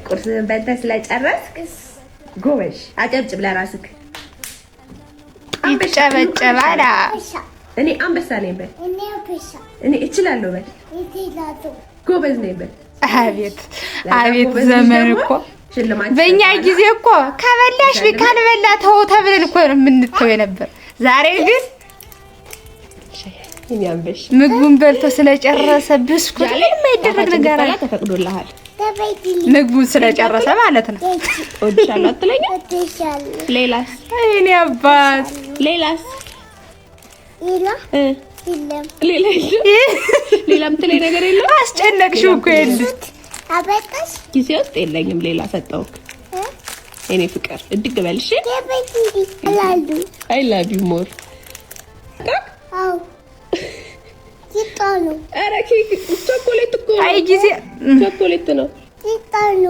ቁርስን በልተህ ስለጨረስክ ጎበሽ አጨብጭብ ለራስክ። ይጨበጨባል። እኔ አንበሳ ነኝ በል። እኔ እችላለሁ በል። ጎበዝ ነኝ በል። አቤት አቤት ዘመን እኮ በእኛ ጊዜ እኮ ከበላሽ ካልበላ ተው ተብለን እኮ ነው የምንተው የነበር። ዛሬ ግን ምግቡን በልቶ ስለጨረሰ ብስኩት የማይደረግ ነገር አለ ተፈቅዶልሃል። ምግቡን ስለጨረሰ ማለት ነው። ወድሻለሁ አትለኝም? ሌላስ? እኔ አባት ሌላስ? ሌላም ትለኝ ነገር የለም? አስጨነቅሽው እኮ የለም። አበቃሽ? ጊዜ ውስጥ የለኝም ሌላ ሰጠውክ። እኔ ፍቅር እድግ በልሽ። አይ ላቭ ዩ ሞር። አው ኪታኑ አረ ኬክ ቾኮሌት እኮ አይ ጊዜ ቾኮሌት ነው ኪታኑ